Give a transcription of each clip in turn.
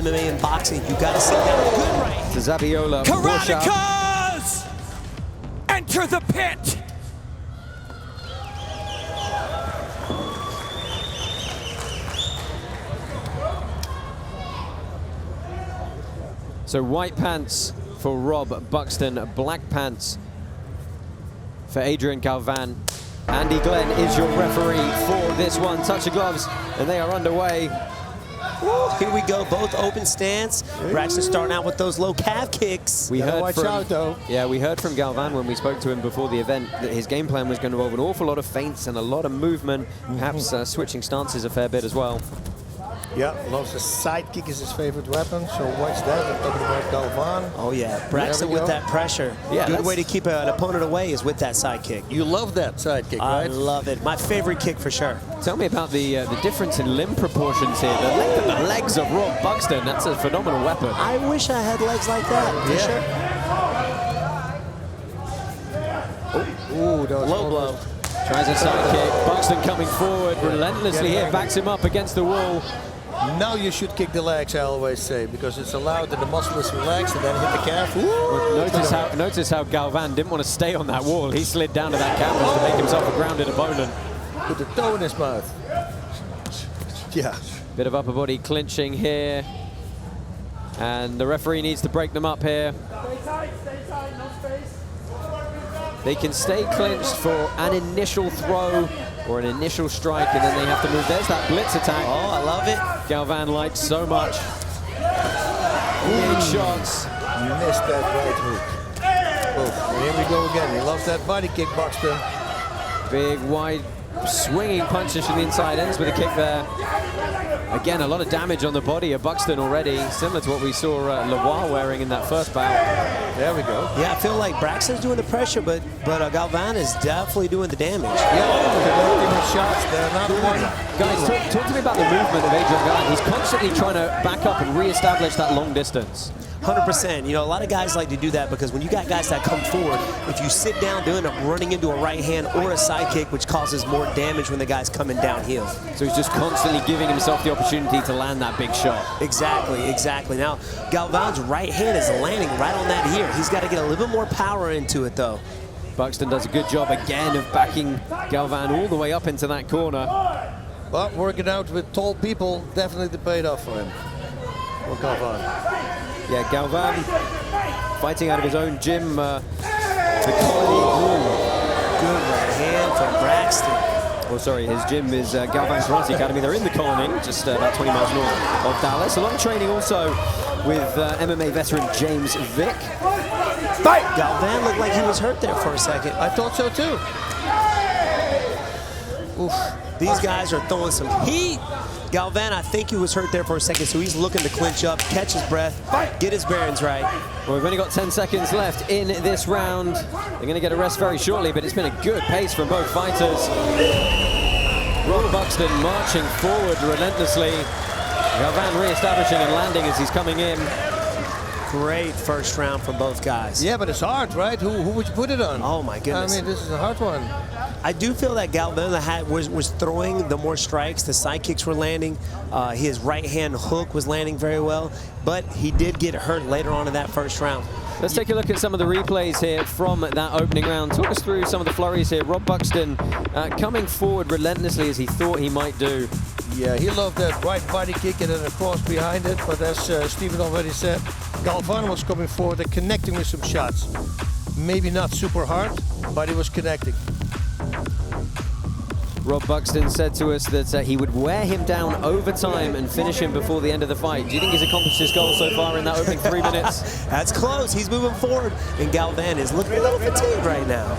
MMA and boxing. You got to sit down. Good right. To Zabiola. Karatekas enter the pit. So white pants for Rob Buxton, black pants for Adrian Galvan. Andy Glenn is your referee for this one. Touch of gloves, and they are underway. Woo, here we go, both open stance. Braxton starting out with those low calf kicks. We heard watch from, out, though. Yeah, we heard from Galvan when we spoke to him before the event that his game plan was going to involve an awful lot of feints and a lot of movement, perhaps switching stances a fair bit as well. Yeah, loves the side kick is his favorite weapon, so watch that. I'm talking about Galvan. Oh yeah, Braxton with that pressure. Yeah, good way to keep an opponent away is with that side kick. You love that side kick, I right? love it. My favorite kick for sure. Tell me about the difference in limb proportions here. The length of the legs of Rob Buxton, that's a phenomenal weapon. I wish I had legs like that, for sure. Ooh, that was Low blow. Tries a side kick. Buxton coming forward relentlessly here, backs him up against the wall. Now you should kick the legs, I always say, because it's allowed that the muscle is relaxed and then hit the calf. Well, notice how Galvan didn't want to stay on that wall. He slid down to that canvas to make himself a grounded opponent. Put the toe in his mouth. Yeah. Bit of upper body clinching here. And the referee needs to break them up here. Stay tight, no space. They can stay clinched for an initial throw or an initial strike, and then they have to move. There's that blitz attack. Oh, I love it. Galvan likes so much. Big shots. Missed that right hook. Oh, here we go again. He loves that body kick, Buxton. Big, wide, swinging punches from the inside. Ends with a kick there. Again, a lot of damage on the body of Buxton already, similar to what we saw Lavoie wearing in that first bout. There we go. Yeah, I feel like Braxton's doing the pressure, but Galvan is definitely doing the damage. Yeah, shots there. Another one. Guys, talk to me about the movement of Adrian Galvan. He's constantly trying to back up and re-establish that long distance. 100%. You know, a lot of guys like to do that because when you got guys that come forward, if you sit down, they'll end up running into a right hand or a side kick, which causes more damage when the guy's coming downhill. So he's just constantly giving himself the opportunity to land that big shot. Exactly, exactly. Now, Galvan's right hand is landing right on that here. He's got to get a little bit more power into it, though. Buxton does a good job again of backing Galvan all the way up into that corner. But working out with tall people definitely paid off for him. Or Galvan. Yeah, Galvan fighting out of his own gym. The colony. Good right hand from Braxton. Oh, sorry, his gym is Galvan Karate Academy. They're in the colony, just about 20 miles north of Dallas. A lot of training also with MMA veteran James Vick. Fight! Galvan looked like he was hurt there for a second. I thought so too. Oof. These guys are throwing some heat. Galvan, I think he was hurt there for a second, so he's looking to clinch up, catch his breath, get his bearings right. Well, we've only got 10 seconds left in this round. They're going to get a rest very shortly, but it's been a good pace from both fighters. Rob Buxton marching forward relentlessly. Galvan re-establishing and landing as he's coming in. Great first round from both guys. Yeah, but it's hard, right? Who would you put it on? Oh, my goodness. I mean, this is a hard one. I do feel that Galvan was throwing the more strikes. The side kicks were landing. His right hand hook was landing very well, but he did get hurt later on in that first round. Let's take a look at some of the replays here from that opening round. Talk us through some of the flurries here. Rob Buxton coming forward relentlessly as he thought he might do. Yeah, he loved that right body kick and then a cross behind it, but as Steven already said, Galvan was coming forward and connecting with some shots. Maybe not super hard, but he was connecting. Rob Buxton said to us that he would wear him down over time and finish him before the end of the fight. Do you think he's accomplished his goal so far in that opening 3 minutes? That's close. He's moving forward, and Galvan is looking a little fatigued right now.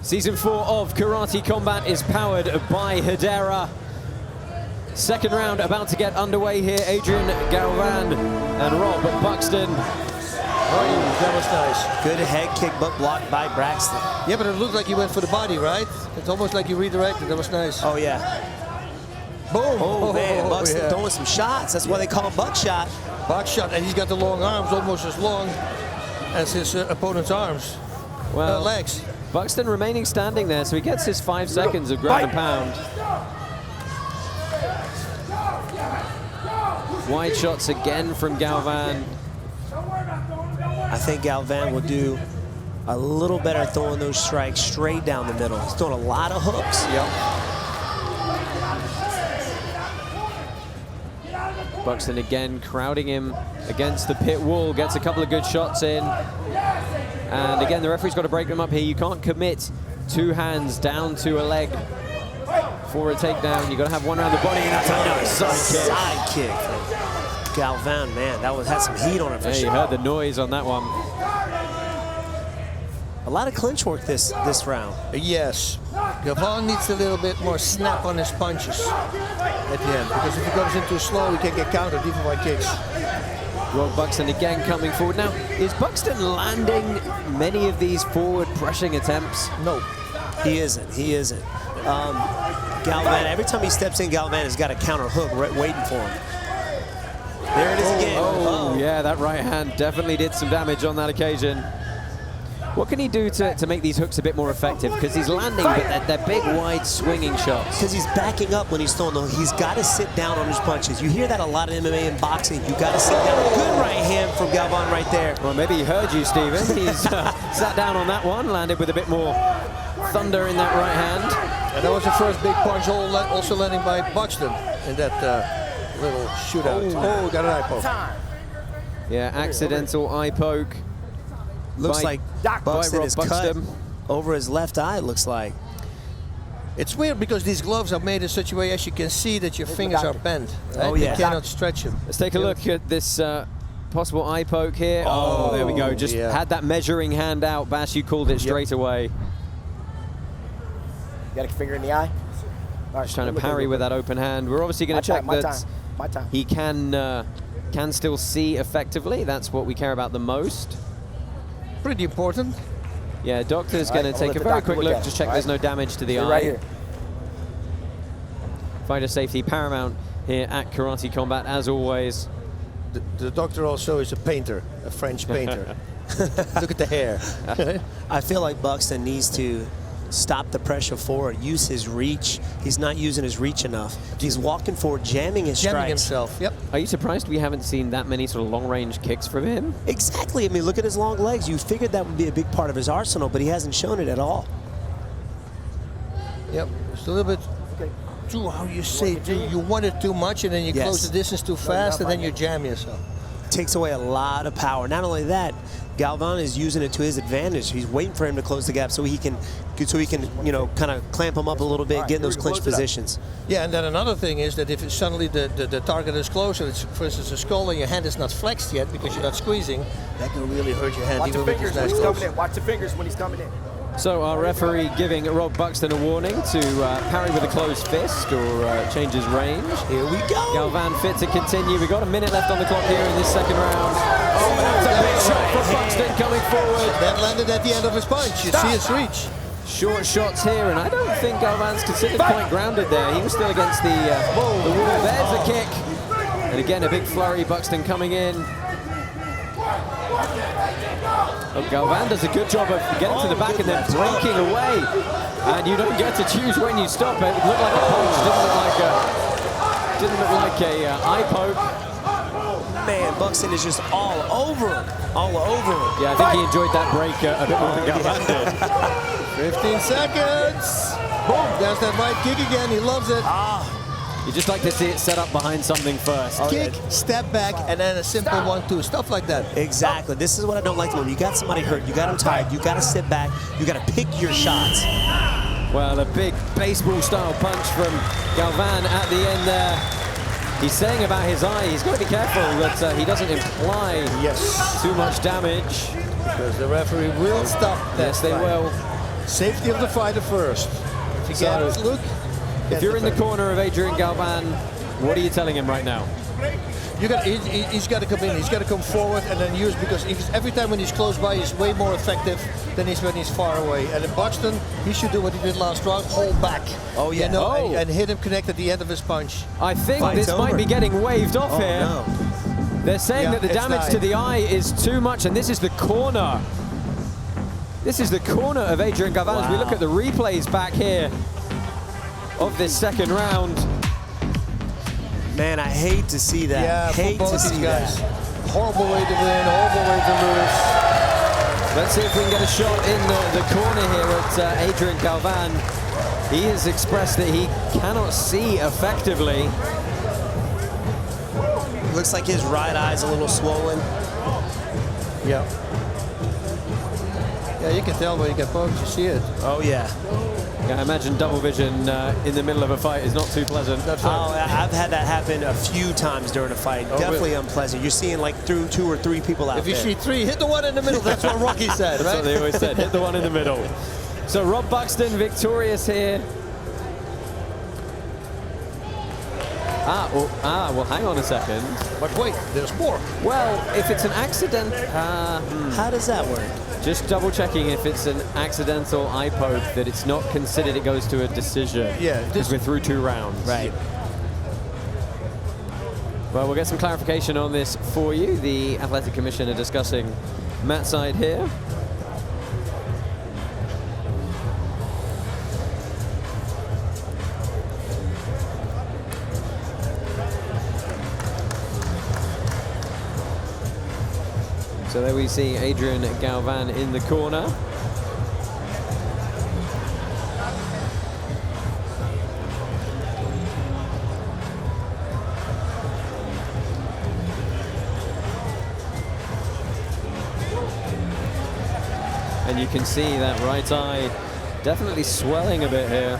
Season 4 of Karate Combat is powered by Hedera. Second round about to get underway here. Adrian Galvan and Rob Buxton. Oh, that was nice. Good head kick, but blocked by Braxton. Yeah, but it looked like he went for the body, right? It's almost like he redirected. That was nice. Oh, yeah. Boom. Oh, man, Buxton throwing some shots. That's why they call him buckshot. Buckshot, and he's got the long arms, almost as long as his opponent's arms. Well, legs. Buxton remaining standing there, so he gets his 5 seconds of ground and pound. Wide shots again from Galvan. I think Galvan will do a little better throwing those strikes straight down the middle. He's throwing a lot of hooks. Yep. Buxton again crowding him against the pit wall, gets a couple of good shots in. And again, the referee's got to break them up here. You can't commit 2 hands down to a leg for a takedown. You've got to have one around the body, and that's a nice side kick from Galvan, man. That had some heat on it for sure. You heard the noise on that one. A lot of clinch work this round. Yes. Galvan needs a little bit more snap on his punches at the end, because if he goes in too slow, he can get countered even by kicks. Well, Buxton again coming forward. Now, is Buxton landing many of these forward pressing attempts? No, he isn't. He isn't. Galvan, every time he steps in, Galvan has got a counter hook waiting for him. There it is again. Oh, yeah, that right hand definitely did some damage on that occasion. What can he do to make these hooks a bit more effective? Because he's landing, but they're big, wide, swinging shots. Because he's backing up when he's throwing them. He's got to sit down on his punches. You hear that a lot in MMA and boxing. You got to sit down. Good right hand from Galvan right there. Well, maybe he heard you, Steven. He's sat down on that one, landed with a bit more thunder in that right hand. And that was the first big punch, also landing by Buxton in that little shootout. Oh, got an eye poke. Yeah, accidental eye poke. Looks like Buxton is cut over his left eye, it looks like. It's weird because these gloves are made in such a way, as you can see, that your fingers are bent. Right? Oh, yeah. You cannot stretch them. Let's take a look at this possible eye poke here. Oh, there we go. Just had that measuring hand out. Bash, you called it straight away. You got a finger in the eye? All right, just trying to parry with that open hand. We're obviously going to check that he can still see effectively. That's what we care about the most. Pretty important. Yeah, doctor's going to take a very quick look, just check there's no damage to the eye. Right here. Fighter safety paramount here at Karate Combat, as always. The doctor also is a painter, a French painter. Look at the hair. I feel like Buxton needs to stop the pressure forward, use his reach. He's not using his reach enough. He's walking forward, jamming his strikes. Jamming himself, yep. Are you surprised we haven't seen that many sort of long-range kicks from him? Exactly. I mean, look at his long legs. You figured that would be a big part of his arsenal, but he hasn't shown it at all. Yep, just a little bit too, how you say, you want it too much, and then you close the distance too fast, and then you jam yourself. Takes away a lot of power. Not only that, Galvan is using it to his advantage. He's waiting for him to close the gap so he can, you know, kind of clamp him up a little bit, get in those clinch positions. Yeah, and then another thing is that if suddenly the target is closer, it's, for instance, a skull, and your hand is not flexed yet because you're not squeezing, that can really hurt your hand. Watch the fingers when he's coming in. Watch the fingers when he's coming in. So our referee giving Rob Buxton a warning to parry with a closed fist or change his range. Here we go. Galvan fit to continue. We've got a minute left on the clock here in this second round. Oh, that's a big shot from Buxton coming forward. That landed at the end of his punch. You see his reach. Short shots here, and I don't think Galvan's considered quite grounded there. He was still against the wall. There's the kick. And again, a big flurry. Buxton coming in. Oh, Galvan does a good job of getting to the back and then breaking away. And you don't get to choose when you stop it. It looked like a punch, didn't look like a eye poke. Man, Buxton is just all over him. All over him. Yeah, I think he enjoyed that break a bit more than Galvan did. 15 seconds. Boom, there's that right kick again. He loves it. You just like to see it set up behind something first. Kick, step back, and then a simple 1-2. Stuff like that. Exactly. This is what I don't like when you got somebody hurt, you got him tired, you got to sit back, you got to pick your shots. Well, a big baseball-style punch from Galvan at the end there. He's saying about his eye, he's got to be careful that he doesn't imply too much damage. Because the referee will stop that. Yes, they will. Safety of the fighter first. If you get a look. If you're in the corner of Adrian Galvan, what are you telling him right now? He's got to come in. He's got to come forward and then use, because every time when he's close by, he's way more effective than when he's far away. And in Buxton, he should do what he did last round: hold back. Oh yeah. You know, and hit him connect at the end of his punch. I think this might be getting waved off here. No. They're saying that the damage to the eye is too much, and this is the corner. This is the corner of Adrian Galvan. As we look at the replays back here of this second round. Man, I hate to see that. Yeah, hate to see guys. that. Horrible way to win, horrible way to lose. Let's see if we can get a shot in the corner here at Adrian Galvan. He has expressed that he cannot see effectively. Looks like his right eye's a little swollen. Yeah. Yeah, you can tell when you get poked, you see it. Oh, yeah. Yeah, I imagine double vision in the middle of a fight is not too pleasant. That's right. Oh, I've had that happen a few times during a fight. Definitely really? unpleasant. You're seeing like through 2 or 3 people out If you there. see 3, hit the one in the middle. That's what Rocky said, That's right? what they always said, hit the one in the middle. So Rob Buxton victorious here. Well, hang on a second. But wait, there's more. Well, if it's an accident, How does that work? just double checking if it's an accidental eye poke, that it's not considered it goes to a decision. Yeah, because we're through 2 rounds. Right. Well, we'll get some clarification on this for you. The Athletic Commission are discussing Matt side here. So there we see Adrian Galvan in the corner. And you can see that right eye definitely swelling a bit here.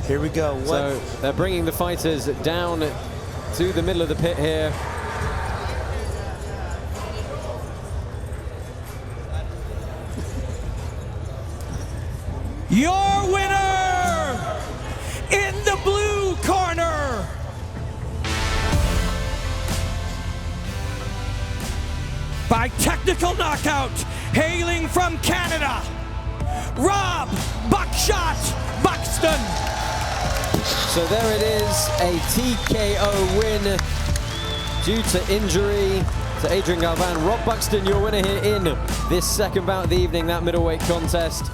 Here we go. So they're bringing the fighters down to the middle of the pit here. Your winner in the blue corner, by technical knockout, hailing from Canada, Rob "Buckshot" Buxton. So there it is, a TKO win due to injury to Adrian Galvan. Rob Buxton, your winner here in this second bout of the evening, that middleweight contest.